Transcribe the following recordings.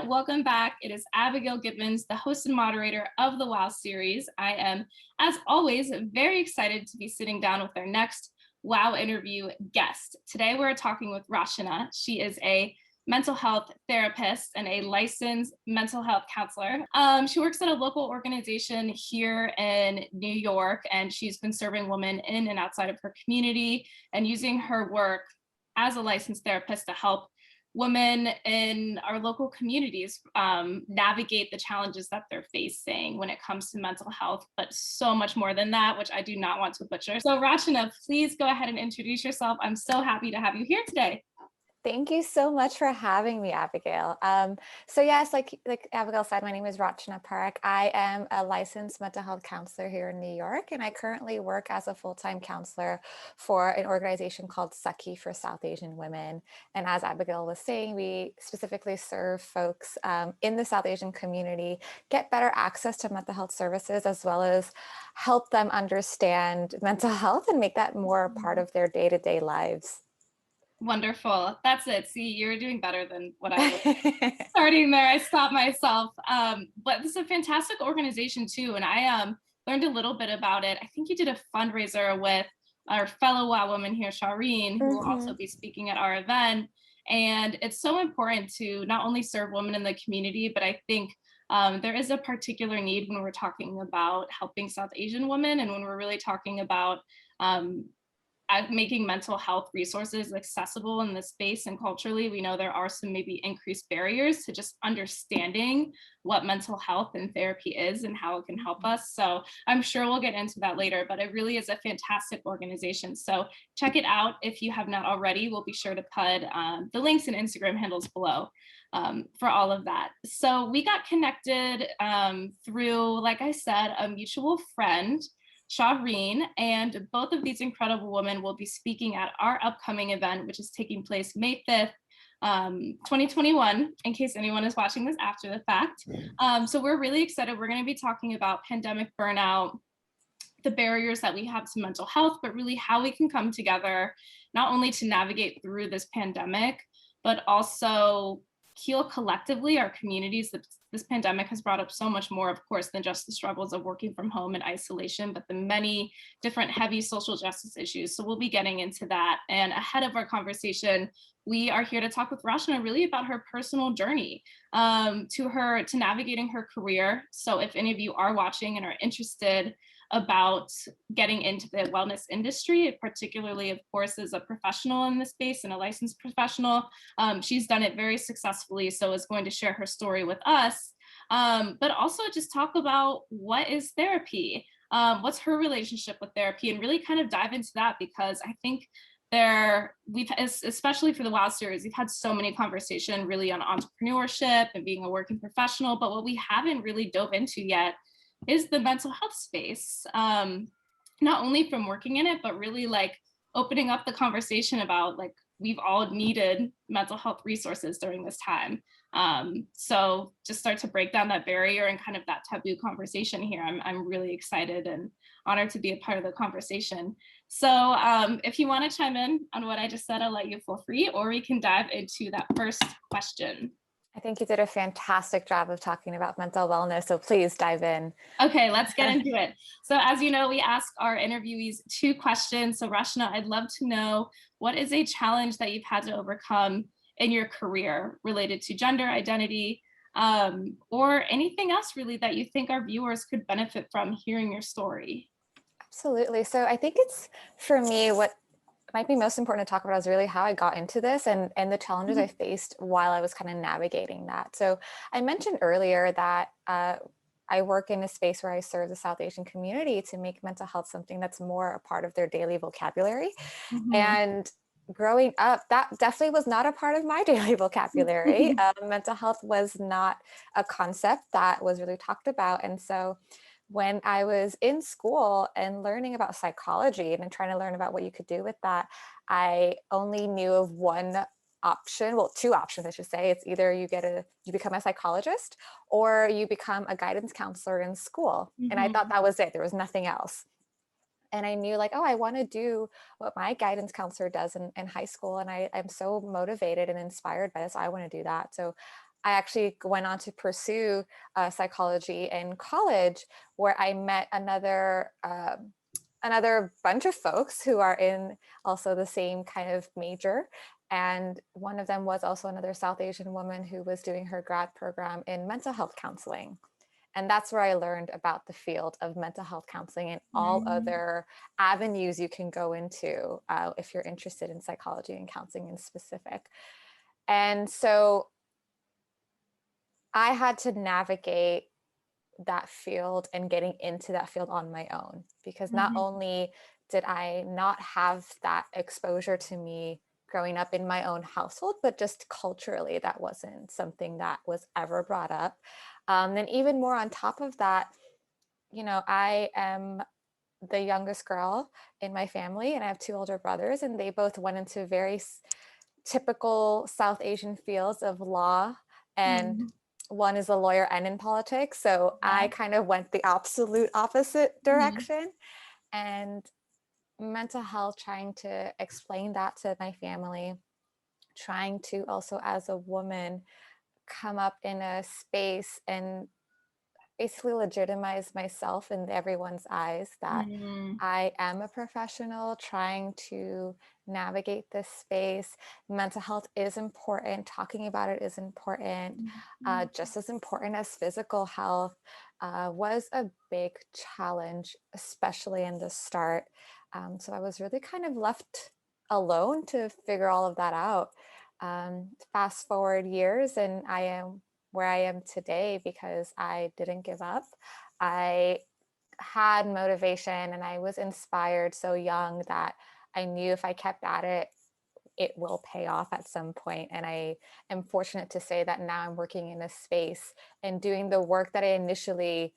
welcome back. It is Abigail Gibbons, the host and moderator of the WOW series. I am, as always, very excited to be sitting down with our next WOW interview guest. Today we're talking with Rachana. She is a mental health therapist and a licensed mental health counselor. She works at a local organization here in New York, and she's been serving women in and outside of her community and using her work as a licensed therapist to help women in our local communities navigate the challenges that they're facing when it comes to mental health, but so much more than that, which I do not want to butcher. So Rachana, please go ahead and introduce yourself. I'm so happy to have you here today. Thank you so much for having me, Abigail. So yes, like Abigail said, my name is Rachana Parekh. I am a licensed mental health counselor here in New York, and I currently work as a full-time counselor for an organization called Sakhi for South Asian women. And as Abigail was saying, we specifically serve folks in the South Asian community get better access to mental health services, as well as help them understand mental health and make that more a part of their day-to-day lives. Wonderful. That's it. See, you're doing better than what I was starting there. I stopped myself. But this is a fantastic organization too. And I learned a little bit about it. I think you did a fundraiser with our fellow WOW woman here, Shireen, who will also be speaking at our event. And it's so important to not only serve women in the community, but I think there is a particular need when we're talking about helping South Asian women and when we're really talking about making mental health resources accessible in this space. And culturally, we know there are some maybe increased barriers to just understanding what mental health and therapy is and how it can help us. So I'm sure we'll get into that later, but it really is a fantastic organization. So check it out if you have not already. We'll be sure to put the links and Instagram handles below for all of that. So we got connected through, like I said, a mutual friend, Shireen, and both of these incredible women will be speaking at our upcoming event, which is taking place May 5th, 2021, in case anyone is watching this after the fact. So we're really excited. We're going to be talking about pandemic burnout, the barriers that we have to mental health, but really how we can come together, not only to navigate through this pandemic, but also heal collectively our communities. This pandemic has brought up so much more, of course, than just the struggles of working from home and isolation, but the many different heavy social justice issues. So we'll be getting into that. And ahead of our conversation, we are here to talk with Rachana really about her personal journey to navigating her career. So if any of you are watching and are interested about getting into the wellness industry, particularly, of course, as a professional in this space and a licensed professional. She's done it very successfully, so is going to share her story with us, but also just talk about what is therapy, what's her relationship with therapy, and really kind of dive into that, because I think we've, especially for the WOW series, we've had so many conversations really on entrepreneurship and being a working professional, but what we haven't really dove into yet is the mental health space, not only from working in it, but really like opening up the conversation about like we've all needed mental health resources during this time. So just start to break down that barrier and kind of that taboo conversation here. I'm really excited and honored to be a part of the conversation. So if you want to chime in on what I just said, I'll let you feel free, or we can dive into that first question. I think you did a fantastic job of talking about mental wellness, so please dive in. Okay, let's get into it. So as you know, we ask our interviewees 2 questions. So Rachana, I'd love to know, what is a challenge that you've had to overcome in your career related to gender identity, or anything else really that you think our viewers could benefit from hearing your story? Absolutely. So I think it's, for me, what might be most important to talk about is really how I got into this and the challenges I faced while I was kind of navigating that. So I mentioned earlier that I work in a space where I serve the South Asian community to make mental health something that's more a part of their daily vocabulary. And growing up, that definitely was not a part of my daily vocabulary. Mental health was not a concept that was really talked about. And so when I was in school and learning about psychology and trying to learn about what you could do with that, I only knew of one option, well, 2 options, I should say. It's either you become a psychologist or you become a guidance counselor in school. And I thought that was it. There was nothing else. And I knew like, oh, I want to do what my guidance counselor does in high school. And I'm so motivated and inspired by this. I want to do that. So I actually went on to pursue psychology in college, where I met another bunch of folks who are in also the same kind of major. And one of them was also another South Asian woman who was doing her grad program in mental health counseling. And that's where I learned about the field of mental health counseling and all Mm. other avenues you can go into if you're interested in psychology and counseling in specific. And so I had to navigate that field and getting into that field on my own, because not Mhm. only did I not have that exposure to me growing up in my own household, but just culturally, that wasn't something that was ever brought up. And even more on top of that, I am the youngest girl in my family, and I have two older brothers, and they both went into very typical South Asian fields of law, and Mm. one is a lawyer and in politics. So I Yeah. kind of went the absolute opposite Mhm. direction. And mental health, trying to explain that to my family, trying to also, as a woman, come up in a space and basically legitimize myself in everyone's eyes that Mm. I am a professional trying to navigate this space. Mental health is important. Talking about it is important. Mhm. Just as important as physical health was a big challenge, especially in the start. So I was really kind of left alone to figure all of that out. Fast forward years, and I am where I am today because I didn't give up. I had motivation and I was inspired so young that I knew if I kept at it, it will pay off at some point. And I am fortunate to say that now I'm working in a space and doing the work that I initially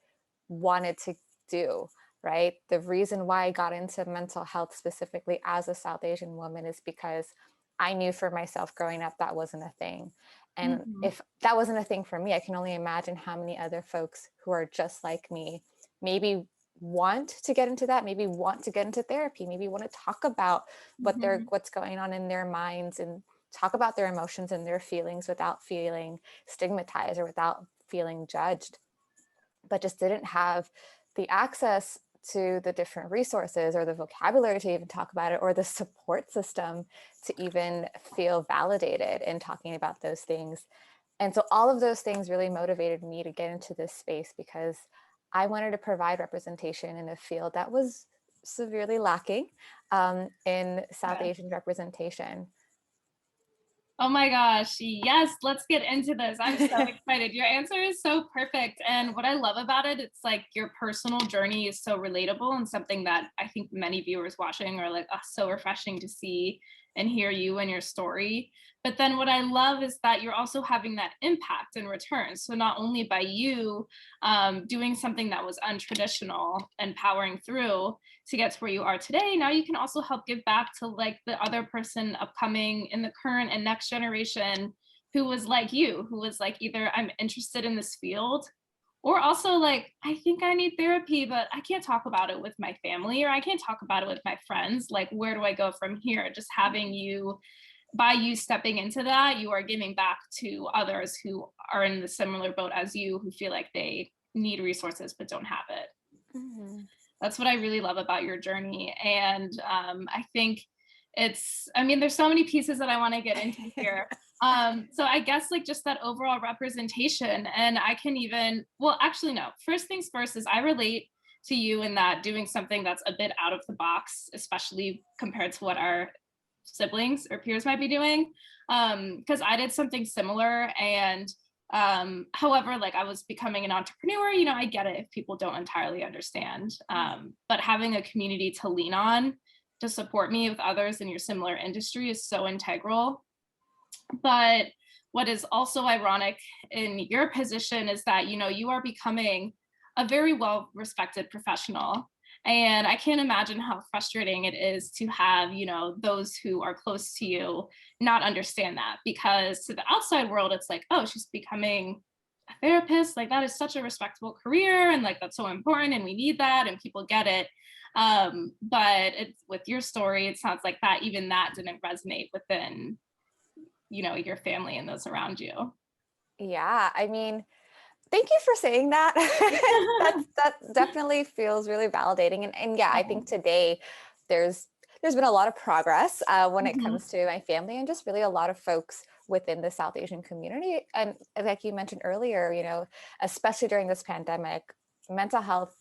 wanted to do, right? The reason why I got into mental health specifically as a South Asian woman is because I knew for myself growing up that wasn't a thing. And Mhm. if that wasn't a thing for me, I can only imagine how many other folks who are just like me maybe want to get into that, maybe want to get into therapy, maybe want to talk about Mhm. what's going on in their minds and talk about their emotions and their feelings without feeling stigmatized or without feeling judged, but just didn't have the access to the different resources or the vocabulary to even talk about it, or the support system to even feel validated in talking about those things. And so all of those things really motivated me to get into this space, because I wanted to provide representation in a field that was severely lacking in South Yeah. Asian representation. Oh my gosh. Yes, let's get into this. I'm so excited. Your answer is so perfect. And what I love about it, it's like your personal journey is so relatable and something that I think many viewers watching are like, oh, so refreshing to see and hear you and your story. But then what I love is that you're also having that impact in return. So not only by you doing something that was untraditional and powering through to get to where you are today, now you can also help give back to like the other person upcoming in the current and next generation who was like you, who was like either I'm interested in this field, or also like I think I need therapy but I can't talk about it with my family, or I can't talk about it with my friends. Like where do I go from here? Just having you, by you stepping into that, you are giving back to others who are in the similar boat as you, who feel like they need resources but don't have it. Mhm. That's what I really love about your journey. And I think I mean, there's so many pieces that I want to get into here. So I guess like just that overall representation. And I can even, well, actually, no, first things first is I relate to you in that doing something that's a bit out of the box, especially compared to what our siblings or peers might be doing. Because I did something similar, and however, like I was becoming an entrepreneur, I get it if people don't entirely understand, but having a community to lean on to support me with others in your similar industry is so integral. But what is also ironic in your position is that you are becoming a very well respected professional, and I can't imagine how frustrating it is to have those who are close to you not understand that, because to the outside world it's like, oh, she's becoming a therapist, like that is such a respectable career and like that's so important and we need that and people get it. But it's with your story, it sounds like that even that didn't resonate within your family and those around you. Yeah, I mean, thank you for saying that. That definitely feels really validating. And yeah, I think today there's there's been a lot of progress when it Mhm. comes to my family and just really a lot of folks within the South Asian community. And like you mentioned earlier, especially during this pandemic, mental health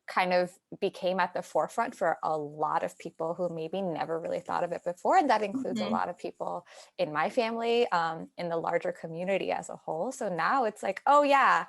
kind of became at the forefront for a lot of people who maybe never really thought of it before. And that includes a Mhm. lot of people in my family, in the larger community as a whole. So now it's like, oh yeah,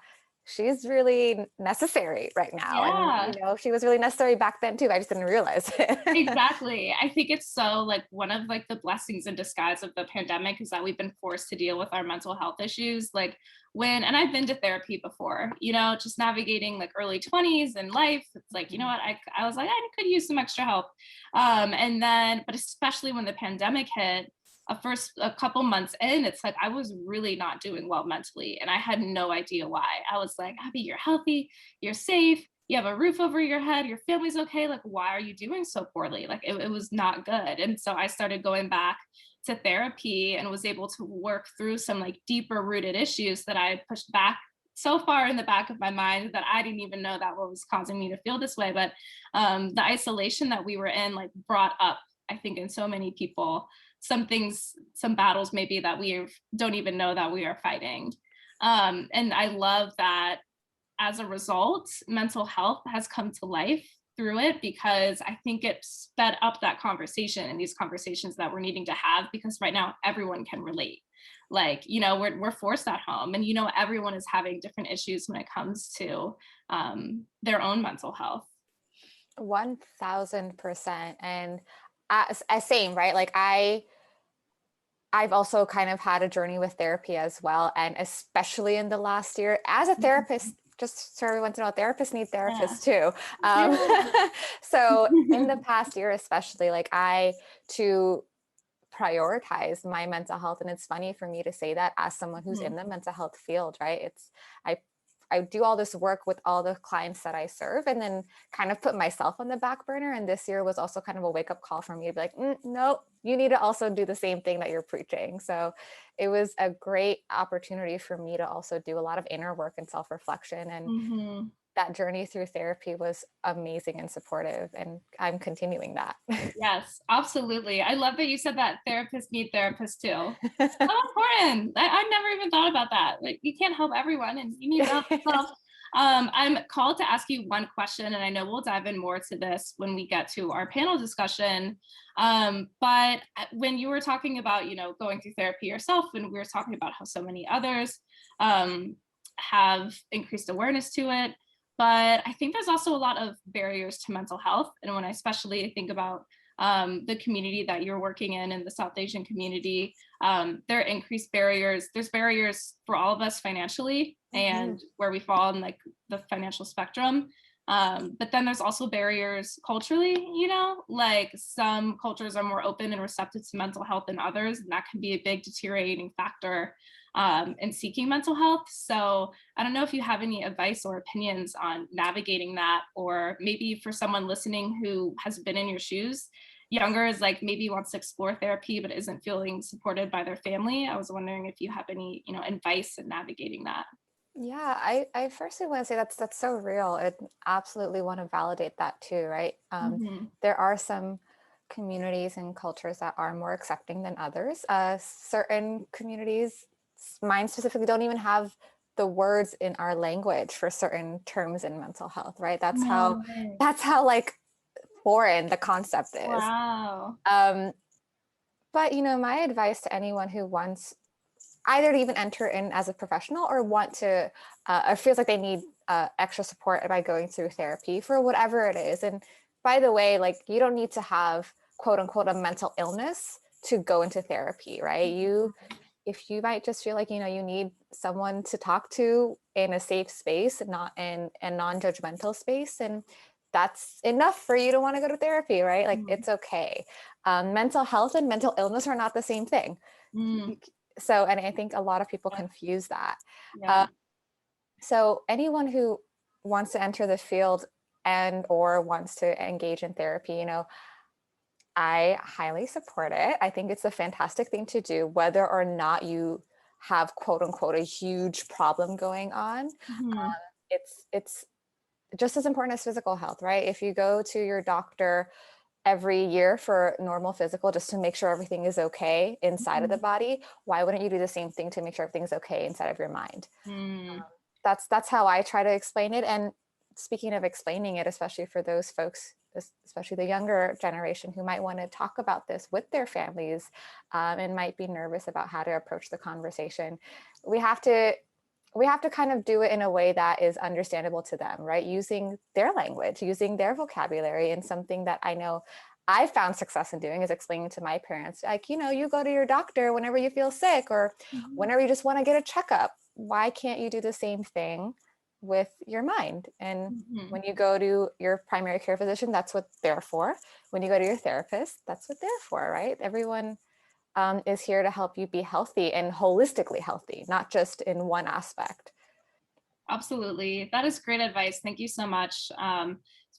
she's really necessary right now. And, Yeah. she was really necessary back then too. I just didn't realize it. Exactly. I think it's so like one of like the blessings in disguise of the pandemic is that we've been forced to deal with our mental health issues. Like and I've been to therapy before, just navigating like early 20s and life. It's like, you know what, I was like, I could use some extra help. And then, but especially when the pandemic hit, a couple months in, it's like I was really not doing well mentally. And I had no idea why. I was like, Abby, you're healthy, you're safe, you have a roof over your head, your family's okay. Like, why are you doing so poorly? Like, it was not good. And so I started going back to therapy and was able to work through some like deeper rooted issues that I had pushed back so far in the back of my mind that I didn't even know that what was causing me to feel this way. But the isolation that we were in, like, brought up, I think, in so many people, some things, some battles maybe that we don't even know that we are fighting. And I love that as a result, mental health has come to life through it because I think it sped up that conversation and these conversations that we're needing to have because right now everyone can relate. Like, we're forced at home and, everyone is having different issues when it comes to their own mental health. 1000%. And same, right? Like I've also kind of had a journey with therapy as well. And especially in the last year, as a therapist, just so everyone to know, therapists need Yeah. therapists too. Um, so in the past year, especially, like to prioritize my mental health. And it's funny for me to say that as someone who's in Mhm. the mental health field, right? I I do all this work with all the clients that I serve and then kind of put myself on the back burner. And this year was also kind of a wake up call for me to be like, no, you need to also do the same thing that you're preaching. So it was a great opportunity for me to also do a lot of inner work and self reflection. And Mhm. that journey through therapy was amazing and supportive. And I'm continuing that. Yes, absolutely. I love that you said that therapists need therapists too. So important. I never even thought about that. Like, you can't help everyone and you need to help yourself. I'm called to ask you one question, and I know we'll dive in more to this when we get to our panel discussion. But when you were talking about, going through therapy yourself, and we were talking about how so many others have increased awareness to it, but I think there's also a lot of barriers to mental health. And when I especially think about the community that you're working in the South Asian community, there are increased barriers. There's barriers for all of us financially Mhm. and where we fall in like the financial spectrum. But then there's also barriers culturally, like some cultures are more open and receptive to mental health than others, and that can be a big deteriorating factor in seeking mental health. So I don't know if you have any advice or opinions on navigating that, or maybe for someone listening who has been in your shoes, younger, is like maybe wants to explore therapy but isn't feeling supported by their family. I was wondering if you have any, advice in navigating that. Yeah, I firstly want to say that's so real. I absolutely want to validate that too, right? Mhm. There are some communities and cultures that are more accepting than others. Certain communities, mine specifically, don't even have the words in our language for certain terms in mental health, right? No way. That's how like foreign the concept is. Wow. Um, but my advice to anyone who wants either to even enter in as a professional or want to or feels like they need extra support by going through therapy for whatever it is. And by the way, like you don't need to have quote unquote a mental illness to go into therapy, right? If you might just feel like you need someone to talk to in a safe space, not in a non-judgmental space, and that's enough for you to want to go to therapy, right? Like Mhm. it's okay. Mental health and mental illness are not the same thing. Mm. So, and I think a lot of people Yeah. confuse that. Uh, Yeah. so anyone who wants to enter the field and or wants to engage in therapy, I highly support it. I think it's a fantastic thing to do, whether or not you have quote unquote a huge problem going on. Mhm. It's just as important as physical health, right? If you go to your doctor every year for normal physical just to make sure everything is okay inside of the Mhm. body, why wouldn't you do the same thing to make sure everything's okay inside of your mind? Mm. That's how I try to explain it. And speaking of explaining it, especially for those folks, especially the younger generation who might want to talk about this with their families, and might be nervous about how to approach the conversation, we have to kind of do it in a way that is understandable to them, right? Using their language, using their vocabulary. And something that I know I found success in doing is explaining to my parents, like, you go to your doctor whenever you feel sick or Mhm. whenever you just want to get a checkup. Why can't you do the same thing with your mind? And Mhm. when you go to your primary care physician, that's what they're for. When you go to your therapist, that's what they're for, right? Everyone is here to help you be healthy and holistically healthy, not just in one aspect. Absolutely. That is great advice. Thank you so much.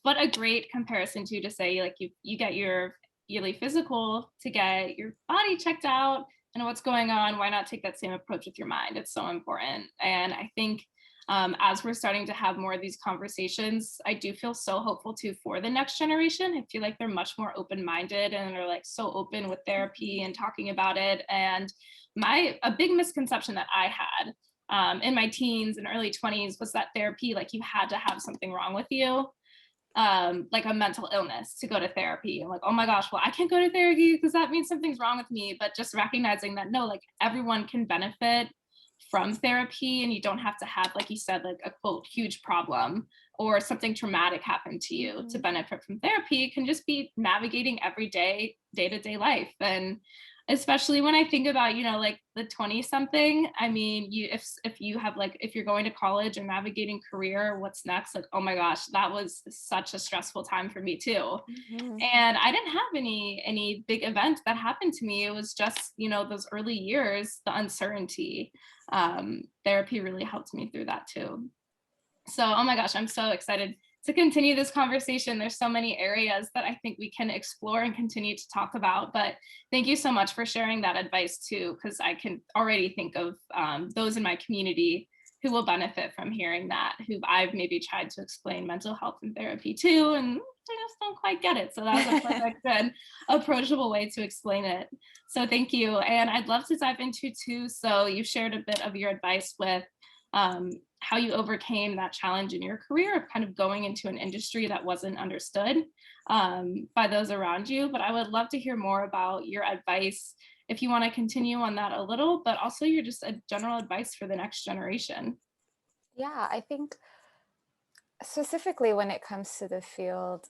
What a great comparison to say like you get your yearly physical to get your body checked out and what's going on. Why not take that same approach with your mind? It's so important. And I think as we're starting to have more of these conversations, I do feel so hopeful too for the next generation. I feel like they're much more open-minded and they're like so open with therapy and talking about it. And a big misconception that I had in my teens and early 20s was that therapy, like you had to have something wrong with you, like a mental illness to go to therapy. I'm like, oh my gosh, well, I can't go to therapy because that means something's wrong with me. But just recognizing that no, like everyone can benefit from therapy and you don't have to have, like you said, like a quote, huge problem or something traumatic happen to you to Mhm. benefit from therapy. It can just be navigating everyday, day-to-day life. And especially when I think about, like the 20 something, I mean, if you have like if you're going to college or navigating career, what's next? Like, oh my gosh, that was such a stressful time for me too. Mhm. And I didn't have any big event that happened to me. It was just, those early years, the uncertainty. Therapy really helped me through that too. So, oh my gosh, I'm so excited to continue this conversation. There's so many areas that I think we can explore and continue to talk about. But thank you so much for sharing that advice too, because I can already think of those in my community who will benefit from hearing that, who I've maybe tried to explain mental health and therapy to, and they just don't quite get it. So that was a perfect and approachable way to explain it. So thank you. And I'd love to dive into too. So you shared a bit of your advice with how you overcame that challenge in your career of kind of going into an industry that wasn't understood by those around you. But I would love to hear more about your advice if you want to continue on that a little, but also your just a general advice for the next generation. Yeah, I think specifically when it comes to the field,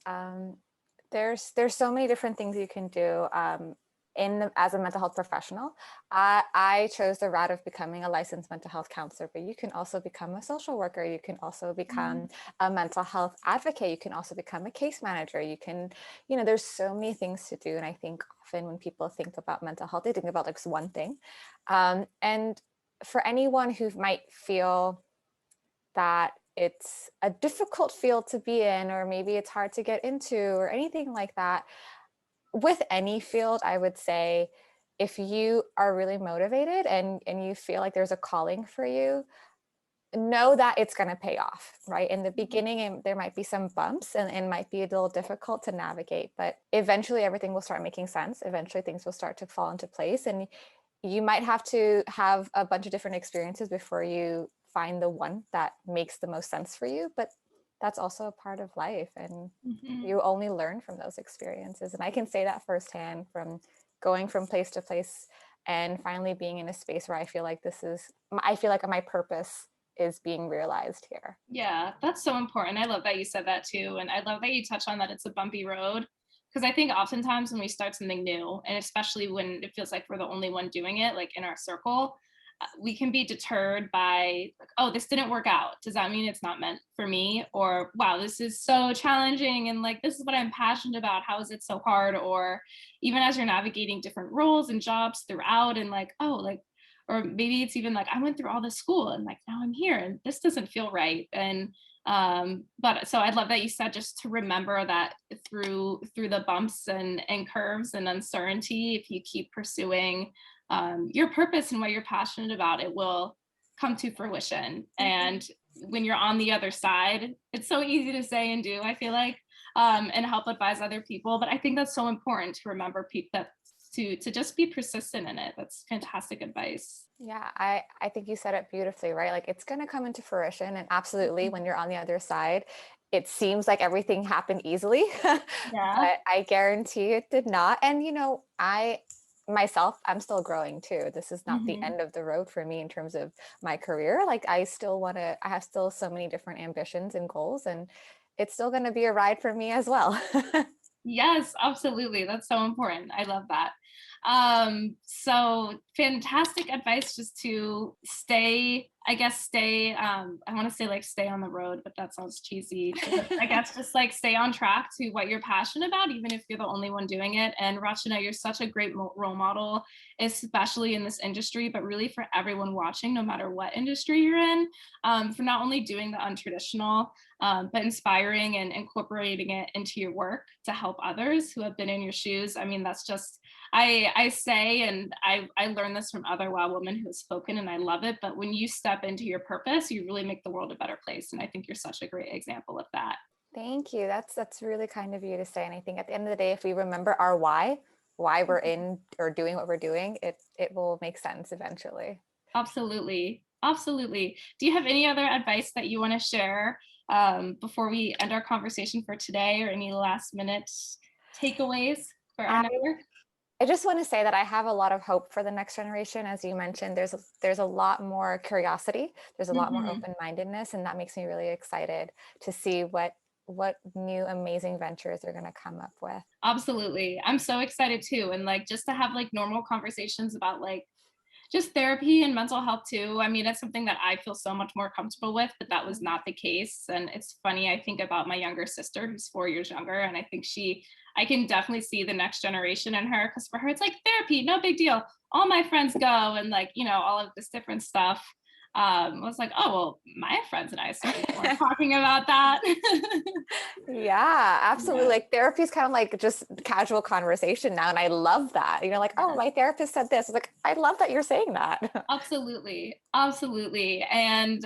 there's so many different things you can do as a mental health professional. I chose the route of becoming a licensed mental health counselor, but you can also become a social worker. You can also Mhm. become a mental health advocate. You can also become a case manager. There's so many things to do. And I think often when people think about mental health, they think about like one thing. And for anyone who might feel that it's a difficult field to be in, or maybe it's hard to get into, or anything like that, with any field, I would say if you are really motivated and you feel like there's a calling for you, know that it's going to pay off, right? In the beginning, there might be some bumps and it might be a little difficult to navigate, but eventually everything will start making sense. Eventually things will start to fall into place. And you might have to have a bunch of different experiences before you find the one that makes the most sense for you. But that's also a part of life. And Mhm. you only learn from those experiences. And I can say that firsthand from going from place to place and finally being in a space where I feel like my purpose is being realized here. Yeah, that's so important. I love that you said that too. And I love that you touch on that it's a bumpy road. Because I think oftentimes when we start something new, and especially when it feels like we're the only one doing it, like in our circle, we can be deterred by, like, oh, this didn't work out. Does that mean it's not meant for me? Or, wow, this is so challenging. And like, this is what I'm passionate about. How is it so hard? Or even as you're navigating different roles and jobs throughout, and like, oh, like, or maybe it's even like I went through all this school and like now I'm here and this doesn't feel right. And but so I'd love that you said just to remember that through the bumps and curves and uncertainty, if you keep pursuing your purpose and what you're passionate about, it will come to fruition. And when you're on the other side, it's so easy to say and do, I feel like, and help advise other people. But I think that's so important to remember that to just be persistent in it. That's fantastic advice. Yeah, I think you said it beautifully, right? Like it's going to come into fruition. And absolutely, when you're on the other side, it seems like everything happened easily, Yeah. but I guarantee it did not. And, I myself, I'm still growing too. This is not the Mhm. end of the road for me in terms of my career. Like I have still so many different ambitions and goals, and it's still going to be a ride for me as well. Yes, absolutely. That's so important. I love that. So fantastic advice just to stay, I guess stay, I want to say like stay on the road, but that sounds cheesy. But I guess just like stay on track to what you're passionate about, even if you're the only one doing it. And Rachana, you're such a great role model, especially in this industry, but really for everyone watching, no matter what industry you're in, for not only doing the untraditional, but inspiring and incorporating it into your work to help others who have been in your shoes. I mean, that's just, I say, and I learned this from other wild women who have spoken, and I love it. But when you step into your purpose, you really make the world a better place. And I think you're such a great example of that. Thank you. That's really kind of you to say. And I think at the end of the day, if we remember our why we're in or doing what we're doing, it will make sense eventually. Absolutely. Absolutely. Do you have any other advice that you want to share before we end our conversation for today, or any last minute takeaways for our I network? I just want to say that I have a lot of hope for the next generation. As you mentioned, there's a lot more curiosity, there's a lot more Mhm. open-mindedness, and that makes me really excited to see what new amazing ventures they're going to come up with. Absolutely. I'm so excited too. And like just to have like normal conversations about like just therapy and mental health too. I mean, it's something that I feel so much more comfortable with, but that was not the case. And it's funny, I think about my younger sister who's 4 years younger, and I think I can definitely see the next generation in her, because for her, it's like therapy, no big deal. All my friends go, and like, all of this different stuff. I was like, oh, well, my friends and I certainly weren't talking about that. Yeah, absolutely. Yeah. Like therapy is kind of like just casual conversation now. And I love that. Like, oh, my therapist said this. It's like, I love that you're saying that. Absolutely. Absolutely. And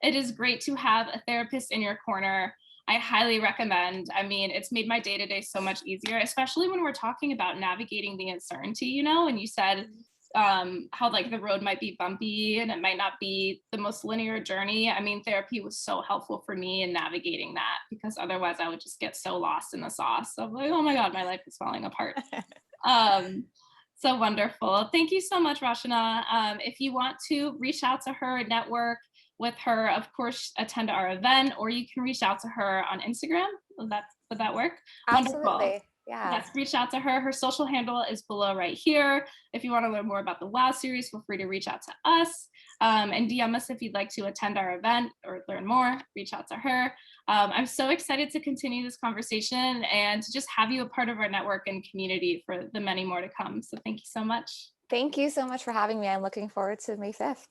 it is great to have a therapist in your corner. I highly recommend. I mean, it's made my day to day so much easier, especially when we're talking about navigating the uncertainty, and you said how like the road might be bumpy and it might not be the most linear journey. I mean, therapy was so helpful for me in navigating that, because otherwise I would just get so lost in the sauce of like, oh my God, my life is falling apart. Um, so wonderful. Thank you so much, Rachana. If you want to reach out to her, network with her, of course, attend our event, or you can reach out to her on Instagram. Would that work? Wonderful. Absolutely. Yeah. Yes, reach out to her. Her social handle is below right here. If you want to learn more about the WOW series, feel free to reach out to us, and DM us if you'd like to attend our event or learn more. Reach out to her. I'm so excited to continue this conversation and to just have you a part of our network and community for the many more to come. So thank you so much. Thank you so much for having me. I'm looking forward to May 5th.